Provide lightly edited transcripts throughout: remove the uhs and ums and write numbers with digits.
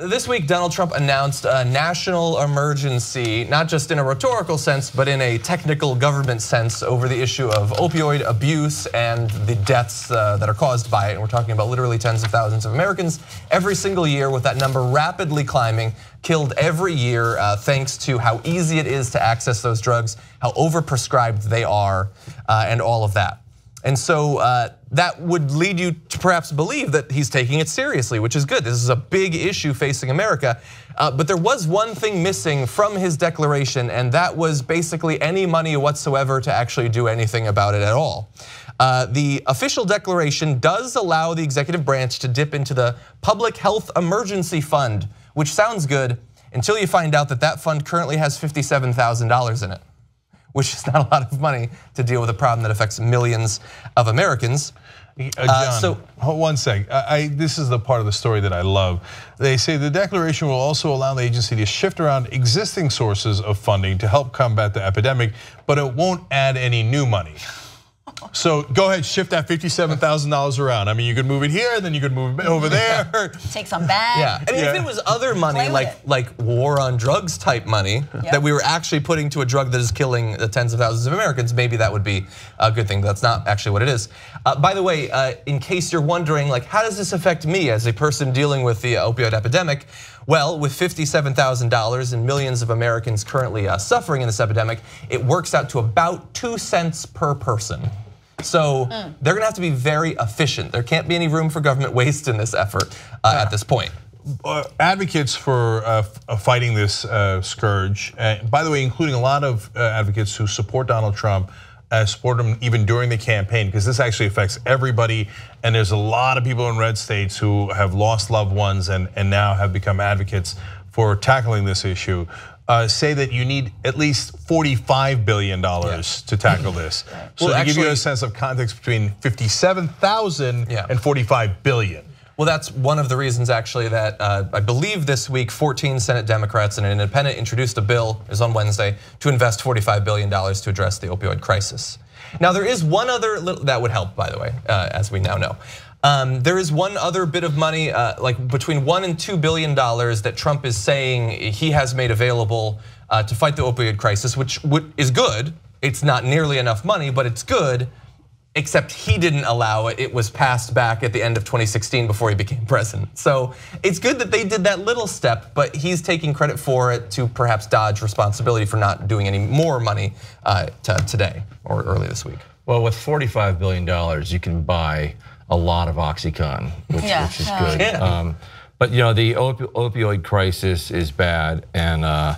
This week, Donald Trump announced a national emergency, not just in a rhetorical sense, but in a technical government sense over the issue of opioid abuse and the deaths that are caused by it. And we're talking about literally tens of thousands of Americans every single year, with that number rapidly climbing, killed every year thanks to how easy it is to access those drugs, how overprescribed they are, and all of that. And so that would lead you to perhaps believe that he's taking it seriously, which is good. This is a big issue facing America. But there was one thing missing from his declaration, and that was basically any money whatsoever to actually do anything about it at all. The official declaration does allow the executive branch to dip into the Public Health Emergency Fund, which sounds good until you find out that that fund currently has $57,000 in it, which is not a lot of money to deal with a problem that affects millions of Americans. John, hold one sec. This is the part of the story that I love. They say the declaration will also allow the agency to shift around existing sources of funding to help combat the epidemic, but it won't add any new money. So go ahead, shift that $57,000 around. I mean, you could move it here, then you could move it over there. Take some back. Yeah, I mean, if it was other money, like war on drugs type money, that we were actually putting to a drug that is killing the tens of thousands of Americans, maybe that would be a good thing. But that's not actually what it is. By the way, in case you're wondering, like, how does this affect me as a person dealing with the opioid epidemic? Well, with $57,000 and millions of Americans currently suffering in this epidemic, it works out to about 2 cents per person. So they're gonna have to be very efficient. There can't be any room for government waste in this effort at this point. Advocates for fighting this scourge, by the way, including a lot of advocates who support Donald Trump, support him even during the campaign, because this actually affects everybody. And there's a lot of people in red states who have lost loved ones and now have become advocates for tackling this issue. Say that you need at least $45 billion to tackle this. So to give you a sense of context between 57,000 and 45 billion. Well, that's one of the reasons actually that I believe this week 14 Senate Democrats and an independent introduced a bill, is on Wednesday, to invest $45 billion to address the opioid crisis. Now there is one other, that would help, by the way, as we now know. There is one other bit of money, like between $1 and $2 billion that Trump is saying he has made available to fight the opioid crisis, which is good. It's not nearly enough money, but it's good. Except he didn't allow it. It was passed back at the end of 2016 before he became president. So it's good that they did that little step, but he's taking credit for it to perhaps dodge responsibility for not doing any more money today or early this week. Well, with $45 billion, you can buy a lot of OxyContin, which is good. Yeah. But you know, the opioid crisis is bad, and I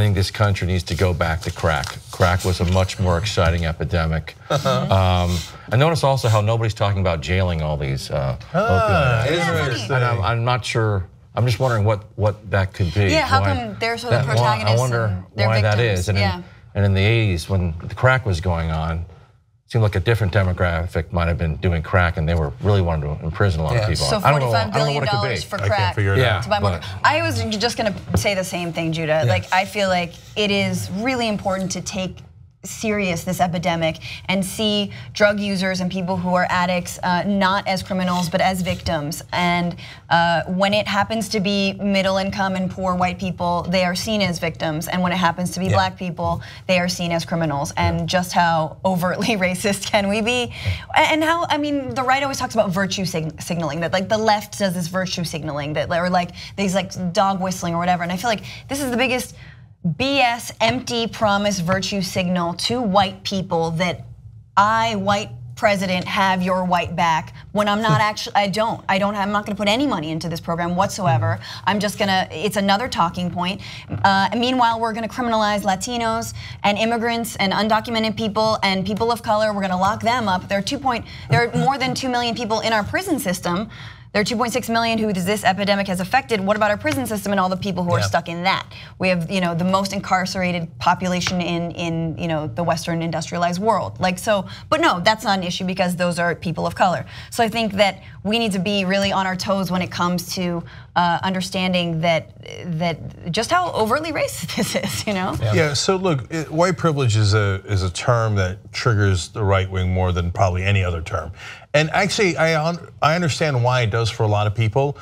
think this country needs to go back to crack. Crack was a much more exciting epidemic. I notice also how nobody's talking about jailing all these opioids. And I'm not sure. I'm just wondering what that could be. Yeah, how come they're sort of protagonists? I wonder why that is. And in the 80s, when the crack was going on, it seemed like a different demographic might have been doing crack, and they were really wanting to imprison a lot of people. So $45 billion for crack. I can't figure it out. To buy more. I was just going to say the same thing, Judah. Like, I feel like it is really important to take serious this epidemic and see drug users and people who are addicts not as criminals but as victims. And when it happens to be middle income and poor white people, they are seen as victims. And when it happens to be black people, they are seen as criminals. And just how overtly racist can we be? And how, I mean, the right always talks about virtue signaling, that like the left does this virtue signaling, that or like these like dog whistling or whatever. And I feel like this is the biggest BS, empty promise virtue signal to white people that I, white president, have your white back, when I'm not actually, I'm not gonna put any money into this program whatsoever. I'm just gonna, it's another talking point. Meanwhile, we're gonna criminalize Latinos and immigrants and undocumented people and people of color. We're gonna lock them up. There are more than 2 million people in our prison system. There are 2.6 million who this epidemic has affected. What about our prison system and all the people who are stuck in that? We have, the most incarcerated population in the Western industrialized world. Like so, but no, that's not an issue because those are people of color. So I think that we need to be really on our toes when it comes to understanding that just how overtly racist this is, you know? Yeah. So look, white privilege is a term that triggers the right wing more than probably any other term. And actually, I understand why it does for a lot of people,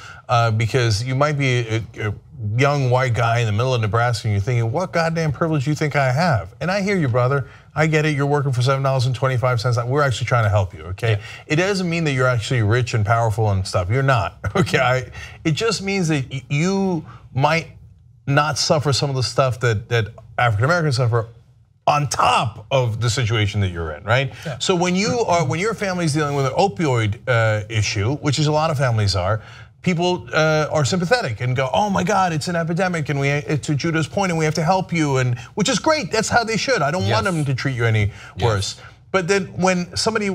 because you might be a young white guy in the middle of Nebraska and you're thinking, what goddamn privilege do you think I have? And I hear you, brother. I get it, you're working for $7.25. We're actually trying to help you, okay? Yeah. It doesn't mean that you're actually rich and powerful and stuff. You're not, okay? It just means that you might not suffer some of the stuff that African Americans suffer on top of the situation that you're in, right? Yeah. So when your family's dealing with an opioid issue, which is a lot of families are, people are sympathetic and go, oh my God, it's an epidemic, and to Judah's point, and we have to help you, and which is great. That's how they should. I don't want them to treat you any worse. But then when somebody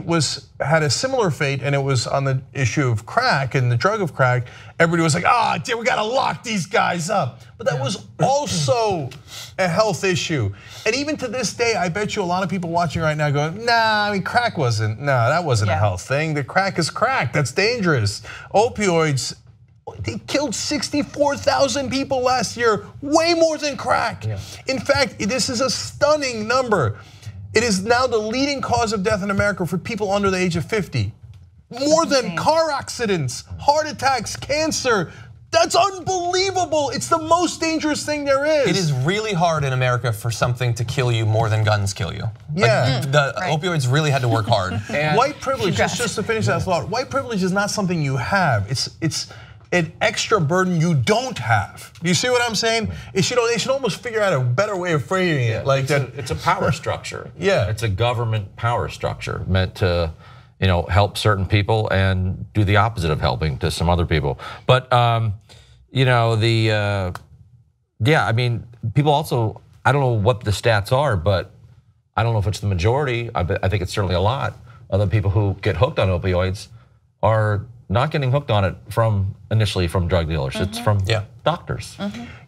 had a similar fate, and it was on the issue of crack and the drug of crack, everybody was like, we gotta lock these guys up. But that was also a health issue. And even to this day, I bet you a lot of people watching right now going, nah, I mean, that wasn't a health thing. The crack is crack, that's dangerous. Opioids, they killed 64,000 people last year, way more than crack. Yeah. In fact, this is a stunning number. It is now the leading cause of death in America for people under the age of 50. More than car accidents, heart attacks, cancer. That's unbelievable. It's the most dangerous thing there is. It is really hard in America for something to kill you more than guns kill you. Yeah. Like, the opioids really had to work hard. White privilege, just to finish that thought, white privilege is not something you have. It's an extra burden you don't have. Do you see what I'm saying? They should almost figure out a better way of framing it. Like that. It's a power structure. Yeah. It's a government power structure meant to, help certain people and do the opposite of helping to some other people. But I mean, people also, I don't know what the stats are, but I don't know if it's the majority. I think it's certainly a lot of the people who get hooked on opioids are not getting hooked on it initially from drug dealers. It's from doctors.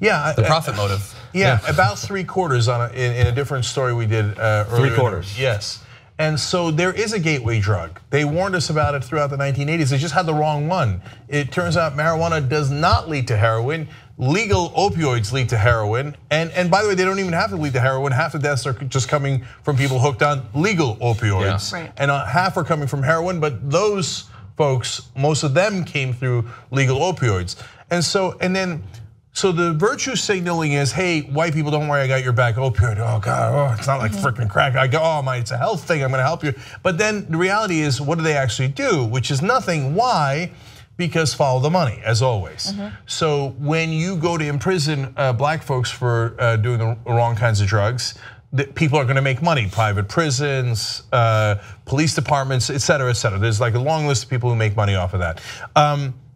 Yeah, the profit motive. Yeah, about 3/4 in a different story we did earlier. 3/4. Yes. And so there is a gateway drug. They warned us about it throughout the 1980s. They just had the wrong one. It turns out marijuana does not lead to heroin. Legal opioids lead to heroin. And by the way, they don't even have to lead to heroin. Half the deaths are just coming from people hooked on legal opioids. Yeah. Right. And half are coming from heroin, but those folks, most of them came through legal opioids. So the virtue signaling is, hey, white people, don't worry, I got your back. Opioid, oh God, it's not like freaking crack. I go, it's a health thing, I'm gonna help you. But then the reality is, what do they actually do? Which is nothing. Why? Because follow the money, as always. So when you go to imprison black folks for doing the wrong kinds of drugs, people are gonna make money. Private prisons, police departments, et cetera, et cetera. There's like a long list of people who make money off of that.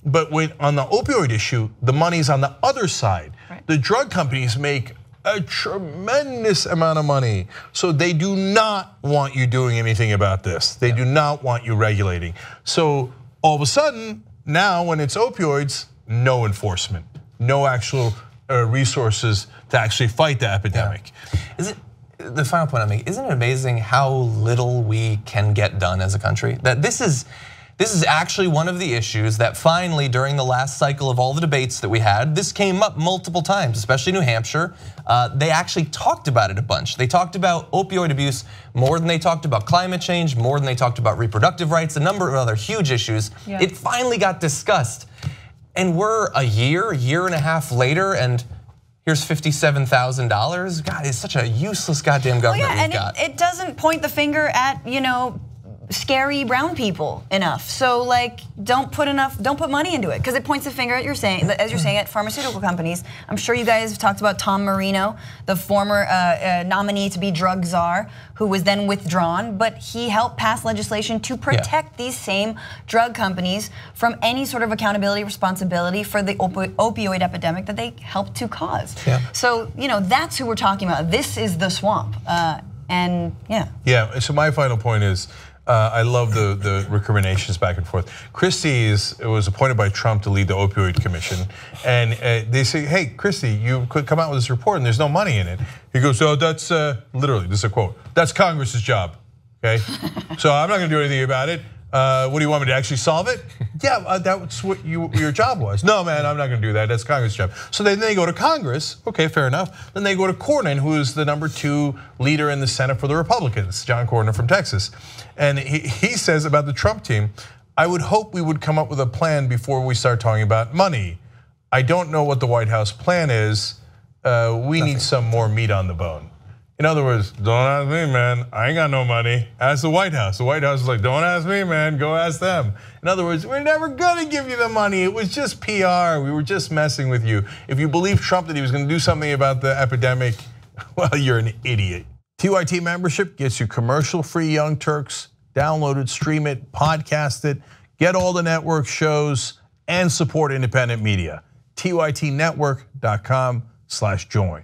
But on the opioid issue, the money's on the other side. Right. The drug companies make a tremendous amount of money. So they do not want you doing anything about this. They do not want you regulating. So all of a sudden, now when it's opioids, no enforcement, no actual resources to actually fight the epidemic. Is it? The final point I make, isn't it amazing how little we can get done as a country? That this is actually one of the issues that finally, during the last cycle of all the debates that we had, this came up multiple times, especially New Hampshire. They actually talked about it a bunch. They talked about opioid abuse more than they talked about climate change, more than they talked about reproductive rights, a number of other huge issues. Yeah. It finally got discussed. And we're a year and a half later, and here's $57,000. God, it's such a useless goddamn government we've got. It doesn't point the finger at, scary brown people enough. So like, don't put money into it, because it points the finger at as you're saying, at pharmaceutical companies. I'm sure you guys have talked about Tom Marino, the former nominee to be drug czar, who was then withdrawn, but he helped pass legislation to protect these same drug companies from any sort of accountability, responsibility for the opioid epidemic that they helped to cause. Yeah. So that's who we're talking about. This is the swamp, and yeah. Yeah. So my final point is, I love the recriminations back and forth. Christie was appointed by Trump to lead the opioid commission, and they say, hey, Christie, you could come out with this report and there's no money in it. He goes, oh, that's literally, this is a quote, that's Congress's job, okay? So I'm not gonna do anything about it. What do you want me to actually solve it? Yeah, that's what your job was. No, man, I'm not going to do that. That's Congress' job. So then they go to Congress. Okay, fair enough. Then they go to Cornyn, who is the #2 leader in the Senate for the Republicans, John Cornyn from Texas. And he says about the Trump team, I would hope we would come up with a plan before we start talking about money. I don't know what the White House plan is. We need some more meat on the bone. In other words, don't ask me, man. I ain't got no money. Ask the White House. The White House is like, don't ask me, man. Go ask them. In other words, we're never gonna give you the money. It was just PR. We were just messing with you. If you believe Trump that he was gonna do something about the epidemic, well, you're an idiot. TYT membership gets you commercial-free Young Turks. Download it, stream it, podcast it, get all the network shows, and support independent media. TYTnetwork.com/join.